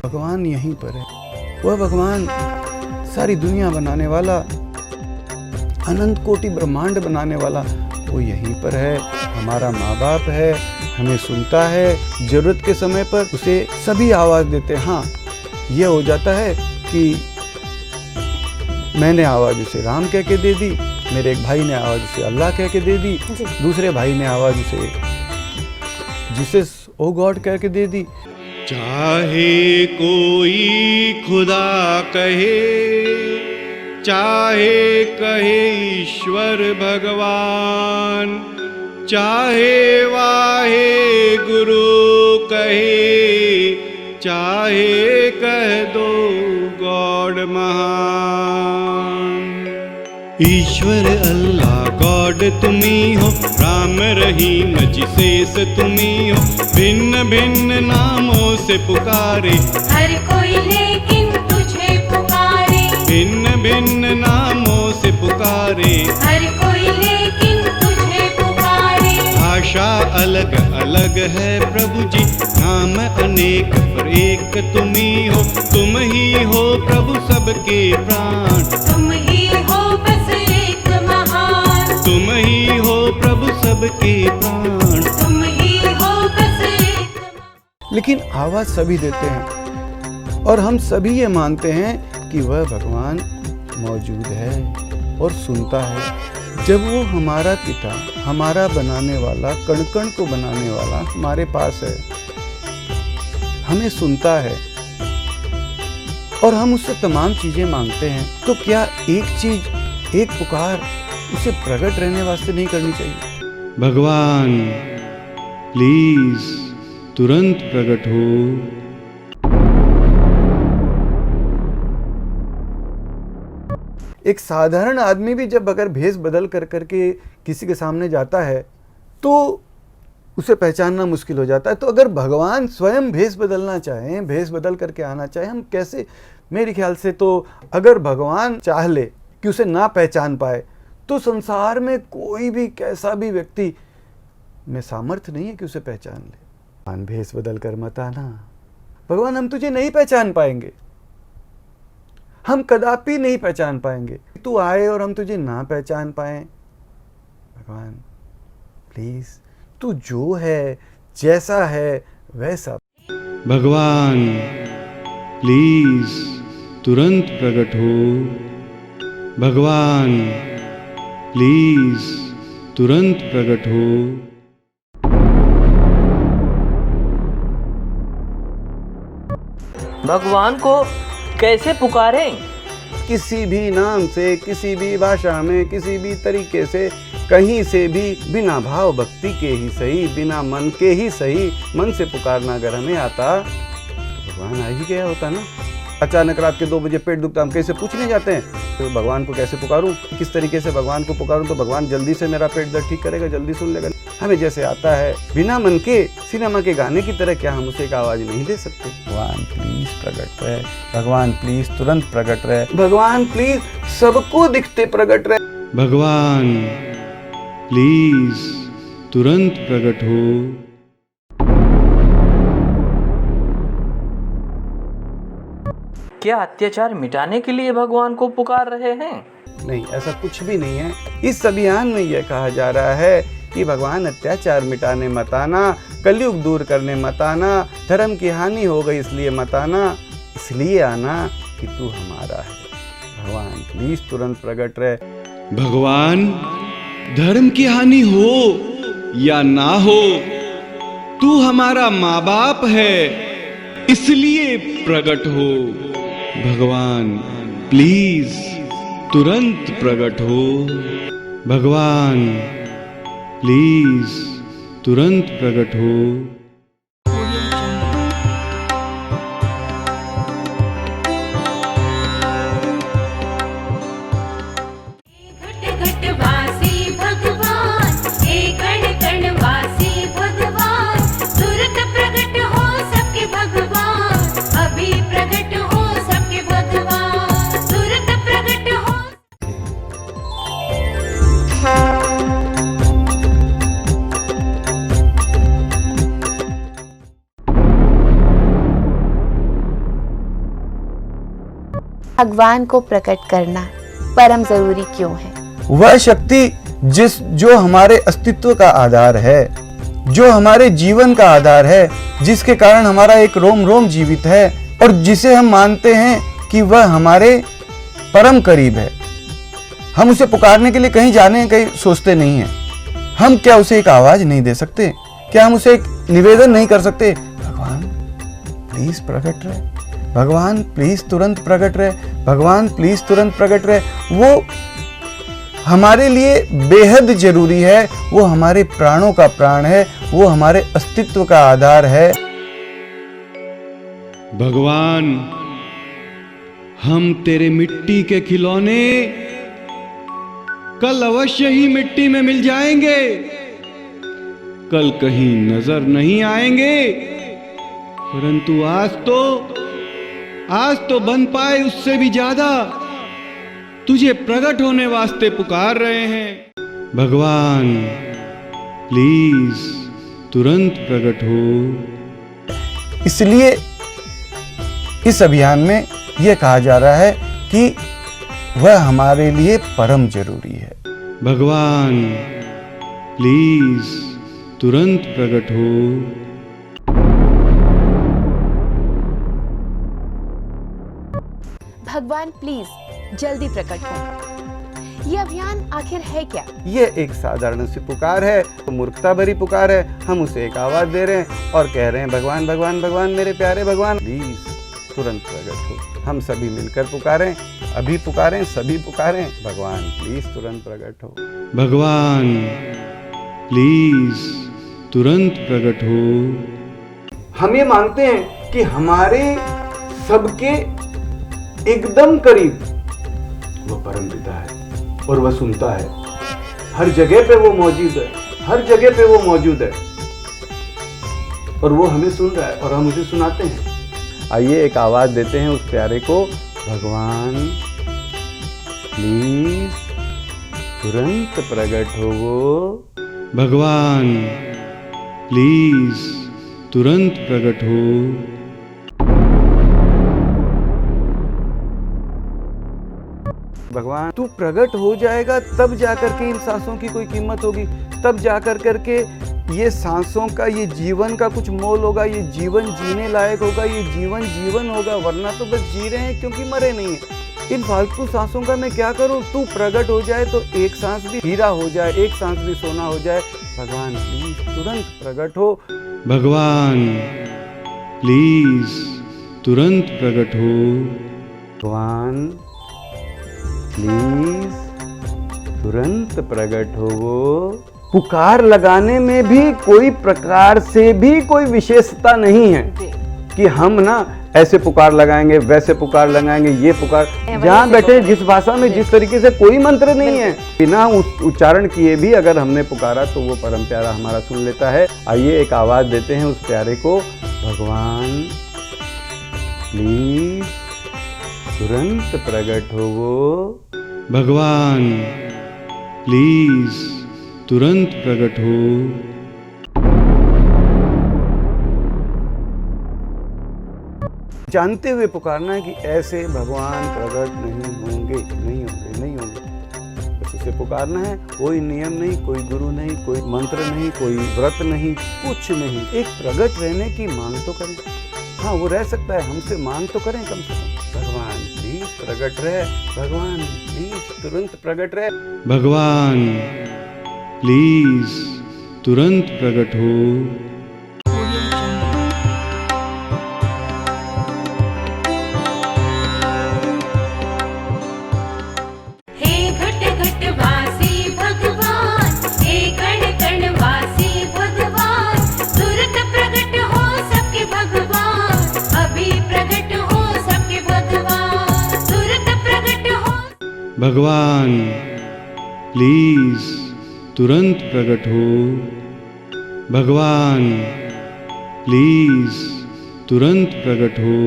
भगवान यहीं पर है। वह भगवान सारी दुनिया बनाने वाला, अनंत कोटि ब्रह्मांड बनाने वाला, वो यहीं पर है। हमारा माँ बाप है, हमें सुनता है। जरूरत के समय पर उसे सभी आवाज़ देते हैं। हाँ, यह हो जाता है कि मैंने आवाज़ उसे राम कह के दे दी, मेरे एक भाई ने आवाज़ उसे अल्लाह कह के दे दी, दूसरे भाई ने आवाज़ उसे जीसस ओ गॉड कह के दे दी। चाहे कोई खुदा कहे, चाहे कहे ईश्वर भगवान, चाहे वाहे गुरु कहे, चाहे कह दो गॉड महान। ईश्वर अल्लाह गॉड तुम्ही हो, राम रहीम जिसेस तुम्ही हो। भिन्न भिन्न नामों से पुकारे हर कोई लेकिन तुझे पुकारे, भिन्न भिन्न नामों से पुकारे हर कोई लेकिन तुझे पुकारे। भाषा अलग अलग है प्रभु जी, नाम अनेक पर एक तुम्ही हो। तुम ही हो प्रभु सबके प्राण, तुम ही हो बस एक महान, तुम ही हो प्रभु सबके प्राण। तुम ही हो बस एक महान। लेकिन आवाज़ सभी देते हैं और हम सभी ये मानते हैं कि वह भगवान मौजूद है और सुनता है। जब वो हमारा पिता, हमारा बनाने वाला, कण कण को बनाने वाला हमारे पास है, हमें सुनता है और हम उससे तमाम चीज़ें मांगते हैं, तो क्या एक चीज़, एक पुकार उसे प्रकट रहने वास्ते नहीं करनी चाहिए? भगवान प्लीज तुरंत प्रकट हो। एक साधारण आदमी भी जब अगर भेष बदल कर करके किसी के सामने जाता है तो उसे पहचानना मुश्किल हो जाता है। तो अगर भगवान स्वयं भेष बदलना चाहें, भेष बदल करके आना चाहें, हम कैसे? मेरे ख्याल से तो अगर भगवान चाह ले कि उसे ना पहचान पाए तो संसार में कोई भी कैसा भी व्यक्ति में सामर्थ्य नहीं है कि उसे पहचान ले। भगवान भेष बदल कर मत आना, भगवान हम तुझे नहीं पहचान पाएंगे, हम कदापि नहीं पहचान पाएंगे। तू आए और हम तुझे ना पहचान पाए। भगवान प्लीज, तू जो है, जैसा है वैसा। भगवान प्लीज तुरंत प्रकट हो। भगवान प्लीज तुरंत प्रकट हो। भगवान को कैसे पुकारें? किसी भी नाम से, किसी भी भाषा में, किसी भी तरीके से, कहीं से भी, बिना भाव भक्ति के ही सही, बिना मन के ही सही, मन से पुकारना अगर हमें आता तो भगवान आ ही गया होता ना। अचानक रात के 2 बजे पेट दुखता, हम कैसे पूछने जाते हैं तो भगवान को कैसे पुकारूं, किस तरीके से भगवान को पुकारूं तो भगवान जल्दी से मेरा पेट दर्द ठीक करेगा, जल्दी सुन लेगा। हमें जैसे आता है बिना मन के, सिनेमा के गाने की तरह, क्या हम उसे एक आवाज नहीं दे सकते? भगवान प्लीज प्रकट रहे, भगवान प्लीज तुरंत प्रकट रहे, भगवान प्लीज सबको दिखते प्रकट रहे। भगवान प्लीज तुरंत प्रकट हो। क्या अत्याचार मिटाने के लिए भगवान को पुकार रहे हैं? नहीं, ऐसा कुछ भी नहीं है। इस अभियान में यह कहा जा रहा है कि भगवान अत्याचार मिटाने मत आना, कलयुग दूर करने मत आना, धर्म की हानि हो गई इसलिए मत आना, इसलिए आना कि तू हमारा है। भगवान प्लीज तुरंत प्रकट रहे। भगवान धर्म की हानि हो या ना हो, तू हमारा माँ बाप है इसलिए प्रकट हो। भगवान प्लीज तुरंत प्रकट हो। भगवान प्लीज तुरंत प्रकट हो। घट घट वासी भगवान, हे कण कण वासी भगवान, तुरंत प्रकट हो सबके भगवान, अभी प्रकट हो सबके भगवान, तुरंत प्रकट हो। भगवान को प्रकट करना परम जरूरी क्यों है? वह शक्ति जो हमारे अस्तित्व का आधार है, जो हमारे जीवन का आधार है, जिसके कारण हमारा एक रोम रोम जीवित है और जिसे हम मानते हैं कि वह हमारे परम करीब है। हम उसे पुकारने के लिए कहीं जाने कहीं सोचते नहीं हैं। हम क्या उसे एक आवाज नहीं दे सकते? क्या हम उसे एक निवेदन नहीं कर सकते? भगवान प्लीज प्रकट रहे, भगवान प्लीज तुरंत प्रकट रहे, भगवान प्लीज तुरंत प्रकट रहे। वो हमारे लिए बेहद जरूरी है, वो हमारे प्राणों का प्राण है, वो हमारे अस्तित्व का आधार है। भगवान, हम तेरे मिट्टी के खिलौने कल अवश्य ही मिट्टी में मिल जाएंगे, कल कहीं नजर नहीं आएंगे, परंतु आज तो बन पाए उससे भी ज्यादा तुझे प्रकट होने वास्ते पुकार रहे हैं। भगवान प्लीज तुरंत प्रकट हो। इसलिए इस अभियान में यह कहा जा रहा है कि वह हमारे लिए परम जरूरी है। भगवान प्लीज तुरंत प्रकट हो। भगवान प्लीज जल्दी प्रकट हो। ये अभियान आखिर है क्या? ये एक साधारण सी पुकार है, मूर्खता भरी पुकार है। हम उसे एक आवाज दे रहे हैं और कह रहे हैं भगवान भगवान भगवान, मेरे प्यारे भगवान प्लीज तुरंत प्रकट हो। हम सभी मिलकर पुकारें, अभी पुकारें, सभी पुकारें, भगवान प्लीज तुरंत प्रकट हो। भगवान प्लीज तुरंत प्रकट हो। हम ये मानते हैं कि हमारे सबके एकदम करीब वह परम पिता है और वह सुनता है। हर जगह पे वो मौजूद है, हर जगह पे वो मौजूद है और वो हमें सुन रहा है और हम उसे सुनाते हैं। आइए एक आवाज देते हैं उस प्यारे को, भगवान प्लीज तुरंत प्रकट हो। भगवान प्लीज तुरंत प्रकट हो। भगवान तू प्रकट हो जाएगा तब जाकर के इन सांसों की कोई कीमत होगी, तब जाकर करके ये सांसों का, ये जीवन का कुछ मोल होगा, ये जीवन जीने लायक होगा, ये जीवन जीवन होगा। वरना तो बस जी रहे हैं क्योंकि मरे नहीं हैं। इन फालतू सांसों का मैं क्या करूं? तू प्रकट हो जाए तो एक सांस भी हीरा हो जाए, एक सांस भी सोना हो जाए। भगवान प्लीज तुरंत प्रकट हो। भगवान प्लीज तुरंत प्रकट हो। भगवान प्लीज तुरंत प्रकट हो। पुकार लगाने में भी कोई प्रकार से भी कोई विशेषता नहीं है कि हम ना ऐसे पुकार लगाएंगे, वैसे पुकार लगाएंगे, ये पुकार जहाँ बैठे जिस भाषा में जिस तरीके से कोई मंत्र नहीं है, बिना उच्चारण किए भी अगर हमने पुकारा तो वो परम प्यारा हमारा सुन लेता है। आइए एक आवाज देते हैं उस प्यारे को, भगवान प्लीज तुरंत प्रकट हो। भगवान प्लीज तुरंत प्रकट हो। जानते हुए पुकारना है कि ऐसे भगवान प्रकट नहीं होंगे, नहीं होंगे, नहीं होंगे। बस उसे पुकारना है। कोई नियम नहीं, कोई गुरु नहीं, कोई मंत्र नहीं, कोई व्रत नहीं, कुछ नहीं। एक प्रकट रहने की मांग तो करें। हाँ, वो रह सकता है, हमसे मांग तो करें कम से कम। भगवान प्लीज प्रकट रहे, भगवान प्लीज तुरंत प्रकट रहे। भगवान प्लीज तुरंत प्रकट हो। भगवान प्लीज तुरंत प्रकट हो। भगवान प्लीज तुरंत प्रकट हो।